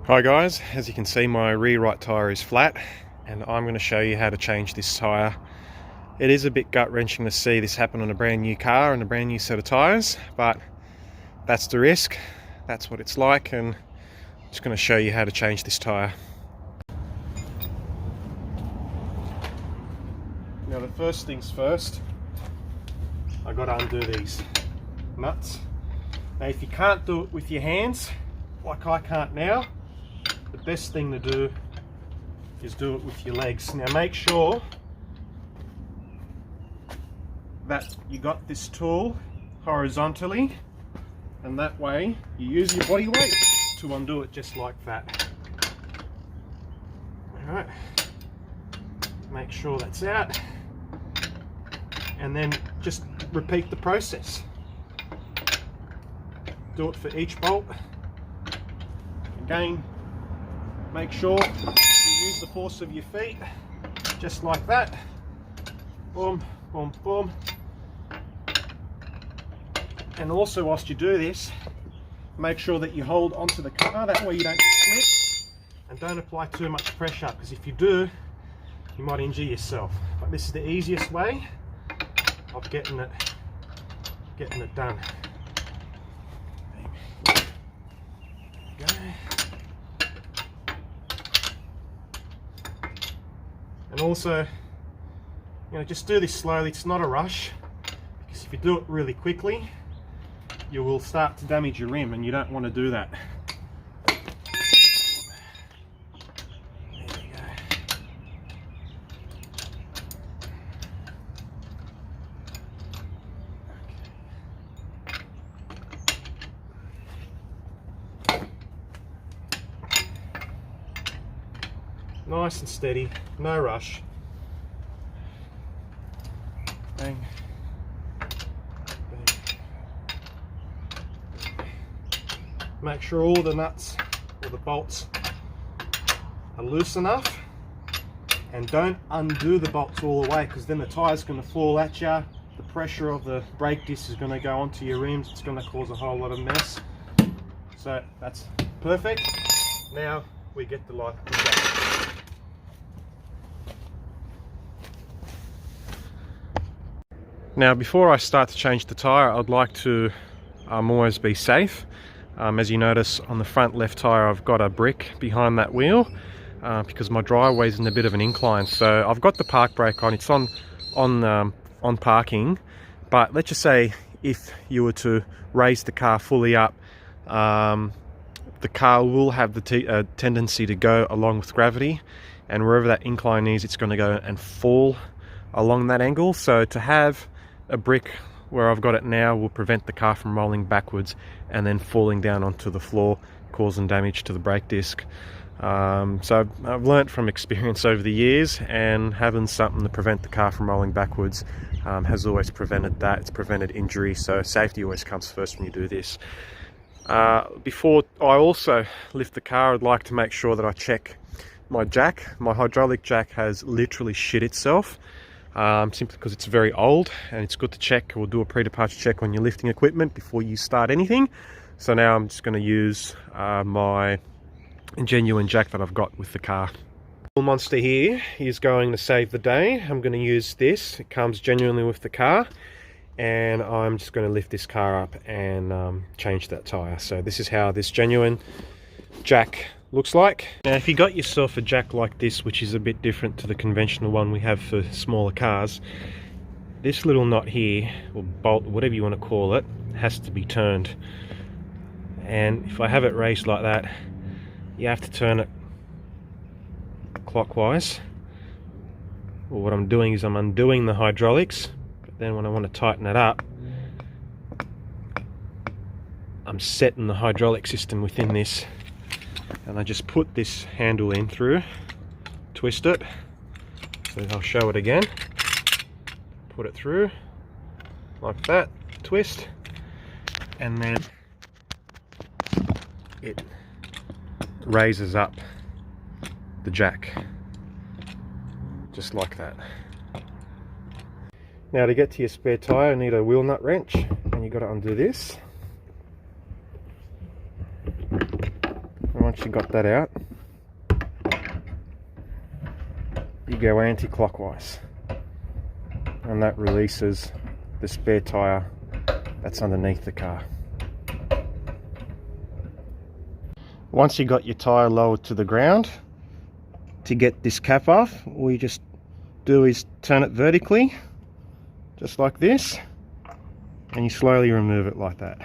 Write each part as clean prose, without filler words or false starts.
Hi guys, as you can see my rear right tyre is flat and I'm going to show you how to change this tyre. It is a bit gut-wrenching to see this happen on a brand new car and a brand new set of tyres, but that's the risk, that's what it's like, and I'm just going to show you how to change this tyre. Now the first things first, I've got to undo these nuts. Now if you can't do it with your hands, like I can't now, the best thing to do is do it with your legs. Now make sure that you got this tool horizontally, and that way you use your body weight to undo it just like that. Alright, make sure that's out, and then just repeat the process. Do it for each bolt. Again, make sure you use the force of your feet, just like that. Boom, boom, boom. And also, whilst you do this, make sure that you hold onto the car, that way you don't slip, and don't apply too much pressure, because if you do, you might injure yourself. But this is the easiest way of getting it done. There you go. And also, just do this slowly. It's not a rush, because if you do it really quickly, you will start to damage your rim, and you don't want to do that. There you go. Nice and steady, no rush. Bang. Bang. Make sure all the nuts or the bolts are loose enough, and don't undo the bolts all the way, because then the tire's going to fall at you. The pressure of the brake disc is going to go onto your rims. It's going to cause a whole lot of mess. So that's perfect. Now we get the light. Now before I start to change the tyre, I'd like to always be safe. As you notice on the front left tyre, I've got a brick behind that wheel because my driveway's in a bit of an incline. So I've got the park brake on, it's on parking, but let's just say if you were to raise the car fully up, the car will have the tendency to go along with gravity, and wherever that incline is, it's going to go and fall along that angle. So to have a brick where I've got it now will prevent the car from rolling backwards and then falling down onto the floor, causing damage to the brake disc. So I've learnt from experience over the years, and having something to prevent the car from rolling backwards has always prevented that. It's prevented injury, so safety always comes first when you do this. Before I also lift the car, I'd like to make sure that I check my jack. My hydraulic jack has literally shit itself. Simply because it's very old, and it's good to check or do a pre-departure check on your lifting equipment before you start anything. So now I'm just going to use my genuine jack that I've got with the car. The monster here is going to save the day. I'm going to use this. It comes genuinely with the car, and I'm just going to lift this car up and change that tyre. So this is how this genuine jack looks like. Now if you got yourself a jack like this, which is a bit different to the conventional one we have for smaller cars, this little knot here, or bolt, whatever you want to call it, has to be turned. And if I have it raised like that, you have to turn it clockwise. Well, what I'm doing is I'm undoing the hydraulics, but then when I want to tighten it up, I'm setting the hydraulic system within this, and I just put this handle in through, twist it, so I'll show it again, put it through like that, twist, and then it raises up the jack just like that. Now to get to your spare tyre, you need a wheel nut wrench, and you've got to undo this. once you got that out, you go anti-clockwise, and that releases the spare tyre that's underneath the car. Once you got your tyre lowered to the ground, to get this cap off, all you just do is turn it vertically, just like this, and you slowly remove it like that.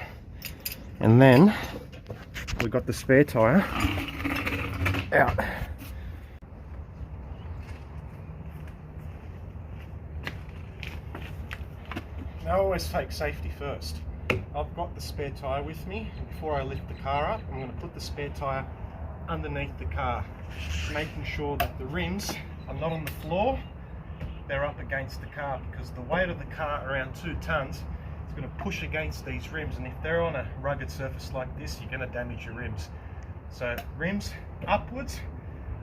And then we've got the spare tyre out. Now I always take safety first. I've got the spare tyre with me, and before I lift the car up, I'm going to put the spare tyre underneath the car, making sure that the rims are not on the floor, they're up against the car, because the weight of the car, around 2 tons, is going to push against these rims, and if they're on a rugged surface like this, you're going to damage your rims. So rims upwards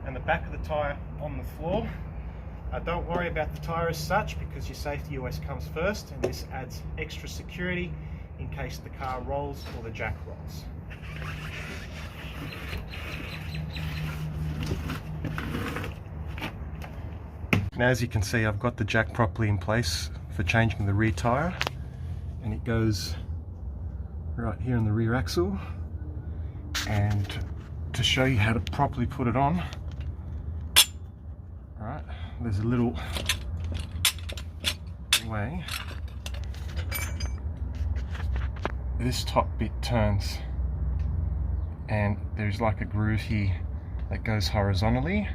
and the back of the tyre on the floor. Don't worry about the tyre as such, because your safety always comes first, and this adds extra security in case the car rolls or the jack rolls. Now, as you can see, I've got the jack properly in place for changing the rear tyre, and it goes right here in the rear axle. And to show you how to properly put it on, right, there's a little way. This top bit turns, and there's like a groove here that goes horizontally.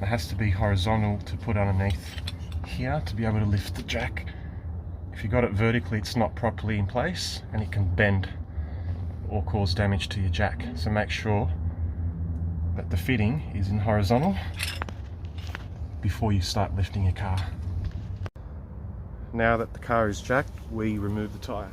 It has to be horizontal to put underneath here to be able to lift the jack. If you got it vertically, it's not properly in place, and it can bend or cause damage to your jack. So make sure that the fitting is in horizontal before you start lifting your car. Now that the car is jacked, we remove the tyre.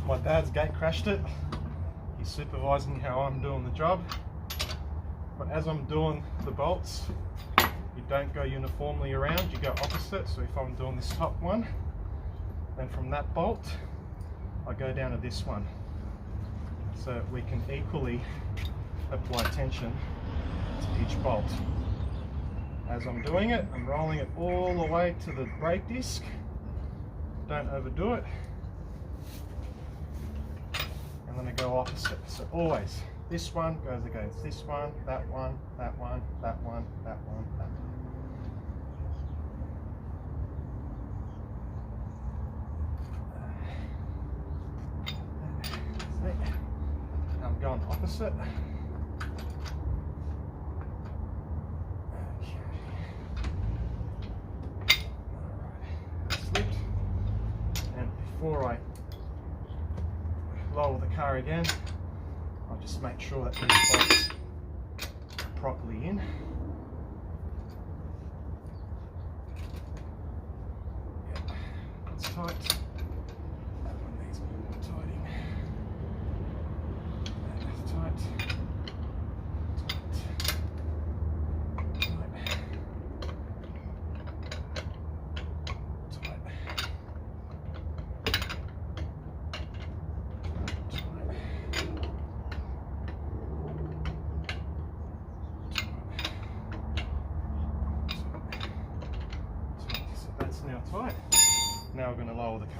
My dad's gate crashed it. He's supervising how I'm doing the job. But as I'm doing the bolts, you don't go uniformly around, you go opposite. So if I'm doing this top one, then from that bolt, I go down to this one. So we can equally apply tension to each bolt. As I'm doing it, I'm rolling it all the way to the brake disc. Don't overdo it. And then I go opposite. So always, this one goes against this one, that one, that one, that one, that one, that one. I'm going opposite. Slipped. And before I lower the car again, I'll just make sure that these bolts are properly in. Yep, that's tight. That one needs a bit more tightening. That's tight. Now tight. Now we're going to lower the car.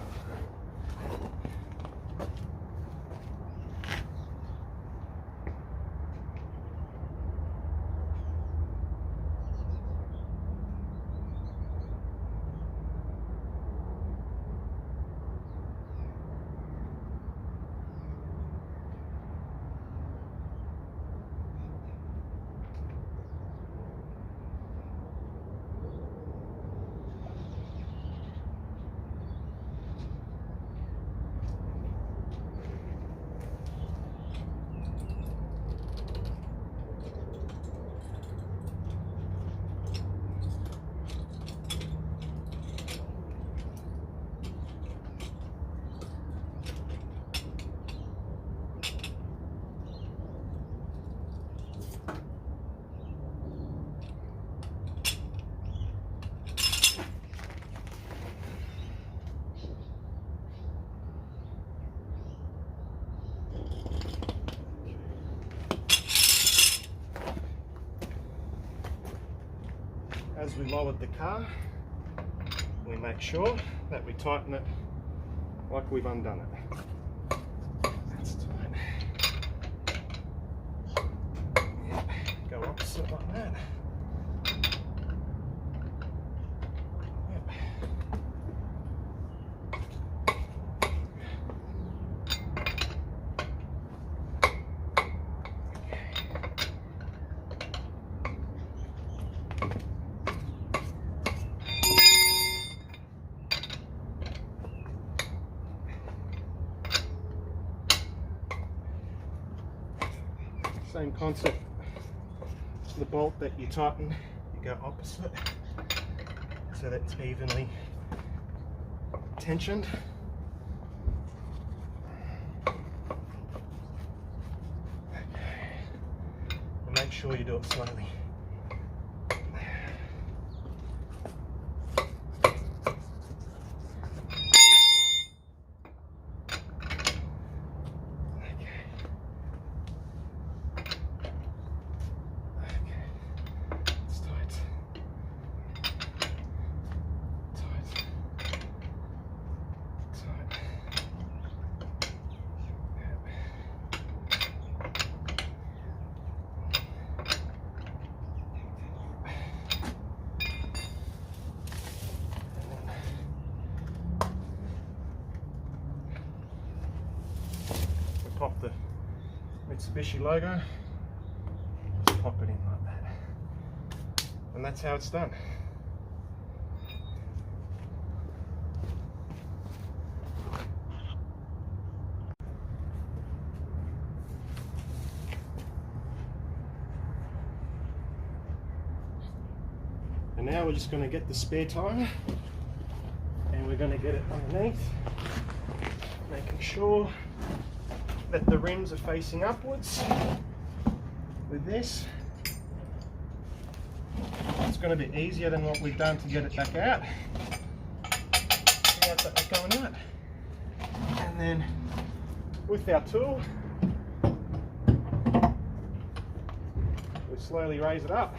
As we lowered the car, we make sure that we tighten it like we've undone it. That's tight. Yeah. Go opposite like that. Yep. Same concept. The bolt that you tighten, you go opposite so that it's evenly tensioned. Okay. And make sure you do it slowly. Pop the Mitsubishi logo, just pop it in like that, and that's how it's done. And now we're just going to get the spare tire and we're going to get it underneath, making sure that the rims are facing upwards. With this, it's going to be easier than what we've done to get it back out. See how that's going out. And then with our tool, we slowly raise it up.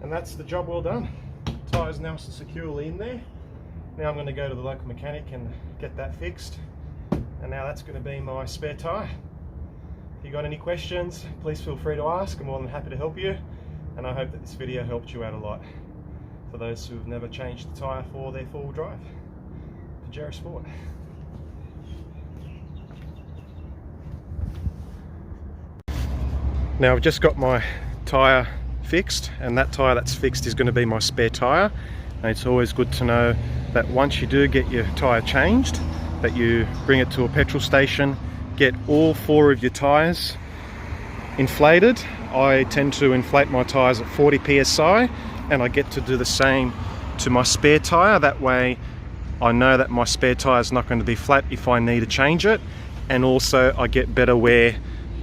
And that's the job well done. Tyre's now securely in there. Now I'm going to go to the local mechanic and get that fixed. And now that's going to be my spare tyre. If you got any questions, please feel free to ask. I'm more than happy to help you. And I hope that this video helped you out a lot. For those who have never changed the tyre for their four-wheel drive. Pajero Sport. Now I've just got my tyre fixed, and that tyre that's fixed is going to be my spare tyre. And it's always good to know that once you do get your tyre changed, that you bring it to a petrol station, get all four of your tyres inflated. I tend to inflate my tyres at 40 psi, and I get to do the same to my spare tyre. That way I know that my spare tyre is not going to be flat if I need to change it, and also I get better wear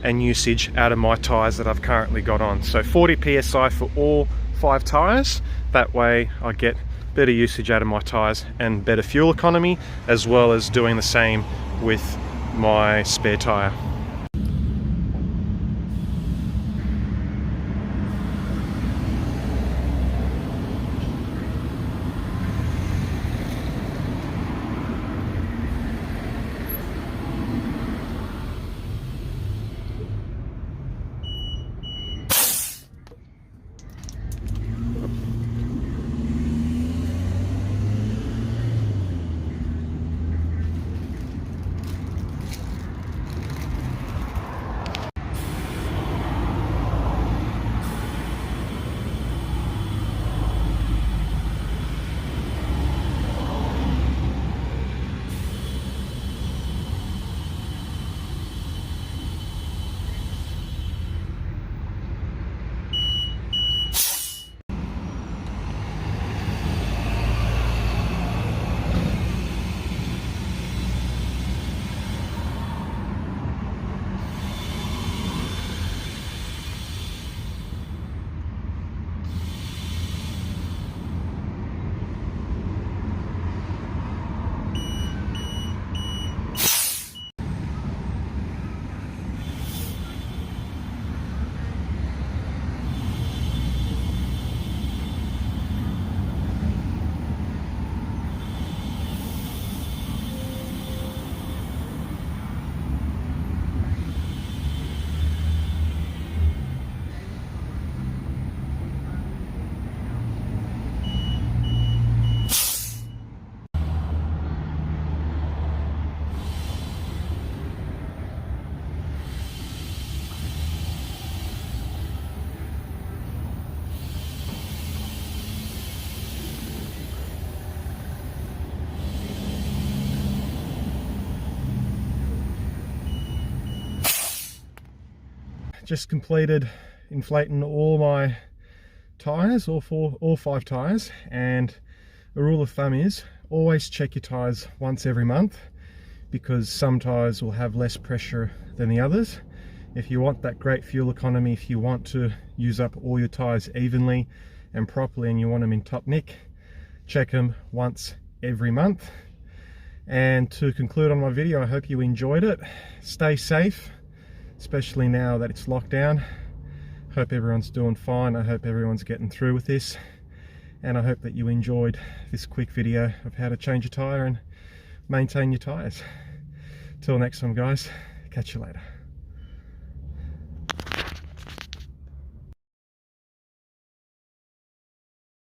and usage out of my tyres that I've currently got on. So 40 psi for all 5 tyres. That way I get better usage out of my tyres and better fuel economy, as well as doing the same with my spare tyre. just completed inflating all my tires, all 5 tires, and a rule of thumb is always check your tires once every month, because some tires will have less pressure than the others. If you want that great fuel economy, if you want to use up all your tires evenly and properly, and you want them in top nick, check them once every month. And to conclude on my video, I hope you enjoyed it. Stay safe, especially now that it's locked down. Hope everyone's doing fine. I hope everyone's getting through with this, and I hope that you enjoyed this quick video of how to change a tire and maintain your tires. Till next time guys, catch you later.